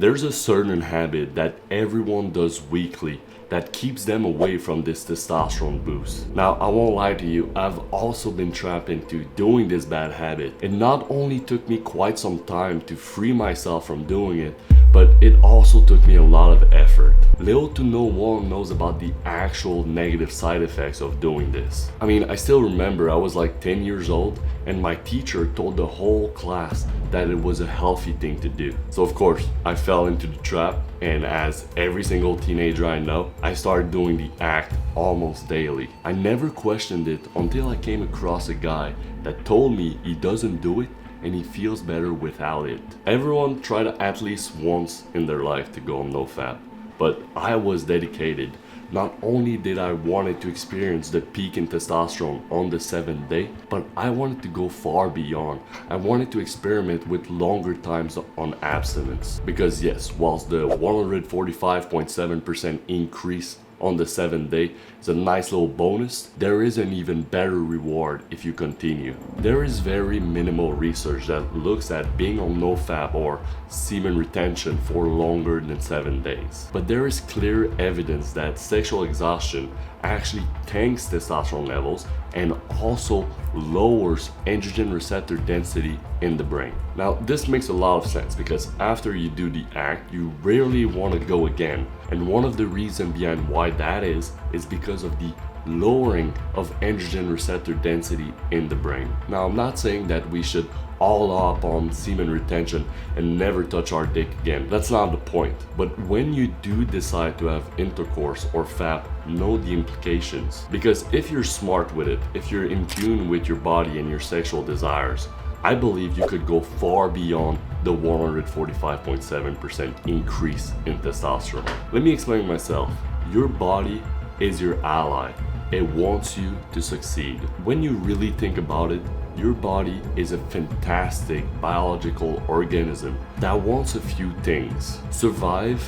There's a certain habit that everyone does weekly that keeps them away from this testosterone boost. Now, I won't lie to you, I've also been trapped into doing this bad habit. It not only took me quite some time to free myself from doing it, but it also took me a lot of effort. Little to no one knows about the actual negative side effects of doing this. I mean, I still remember I was like 10 years old and my teacher told the whole class that it was a healthy thing to do. So of course, I fell into the trap, and as every single teenager I know, I started doing the act almost daily. I never questioned it until I came across a guy that told me he doesn't do it and he feels better without it. Everyone tried at least once in their life to go on NoFap, but I was dedicated. Not only did I wanted to experience the peak in testosterone on the 7th day, but I wanted to go far beyond. I wanted to experiment with longer times on abstinence. Because yes, whilst the 145.7% increase on the 7th day is a nice little bonus, there is an even better reward if you continue. There is very minimal research that looks at being on NoFap or semen retention for longer than 7 days. But there is clear evidence that sexual exhaustion actually tanks testosterone levels and also lowers androgen receptor density in the brain. Now, this makes a lot of sense because after you do the act, you rarely want to go again. And one of the reasons behind why that is because of the lowering of androgen receptor density in the brain. Now, I'm not saying that we should all up on semen retention and never touch our dick again. That's not the point. But when you do decide to have intercourse or FAP, know the implications. Because if you're smart with it, if you're in tune with your body and your sexual desires, I believe you could go far beyond the 145.7% increase in testosterone. Let me explain myself. Your body is your ally. It wants you to succeed. When you really think about it, your body is a fantastic biological organism that wants a few things: survive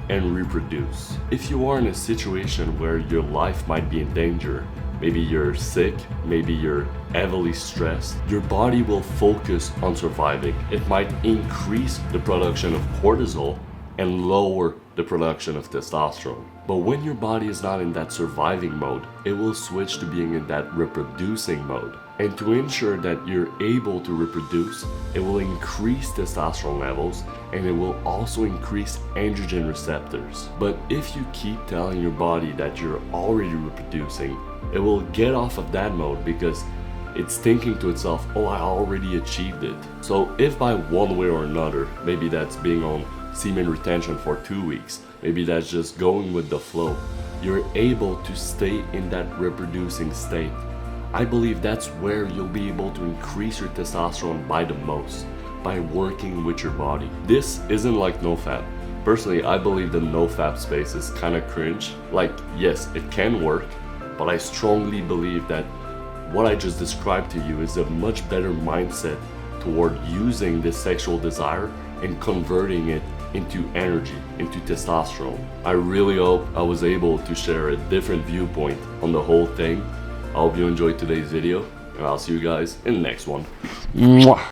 and reproduce. If you are in a situation where your life might be in danger, maybe you're sick, maybe you're heavily stressed, your body will focus on surviving. It might increase the production of cortisol and lower the production of testosterone. But when your body is not in that surviving mode, it will switch to being in that reproducing mode. And to ensure that you're able to reproduce, it will increase testosterone levels and it will also increase androgen receptors. But if you keep telling your body that you're already reproducing, it will get off of that mode because it's thinking to itself, oh, I already achieved it. So if by one way or another, maybe that's being on semen retention for 2 weeks, maybe that's just going with the flow, you're able to stay in that reproducing state, I believe that's where you'll be able to increase your testosterone by the most, by working with your body. This isn't like NoFap. Personally, I believe the NoFap space is kind of cringe. Like, yes, it can work, but I strongly believe that what I just described to you is a much better mindset toward using this sexual desire and converting it into energy, into testosterone. I really hope I was able to share a different viewpoint on the whole thing. I hope you enjoyed today's video, and I'll see you guys in the next one. Mwah.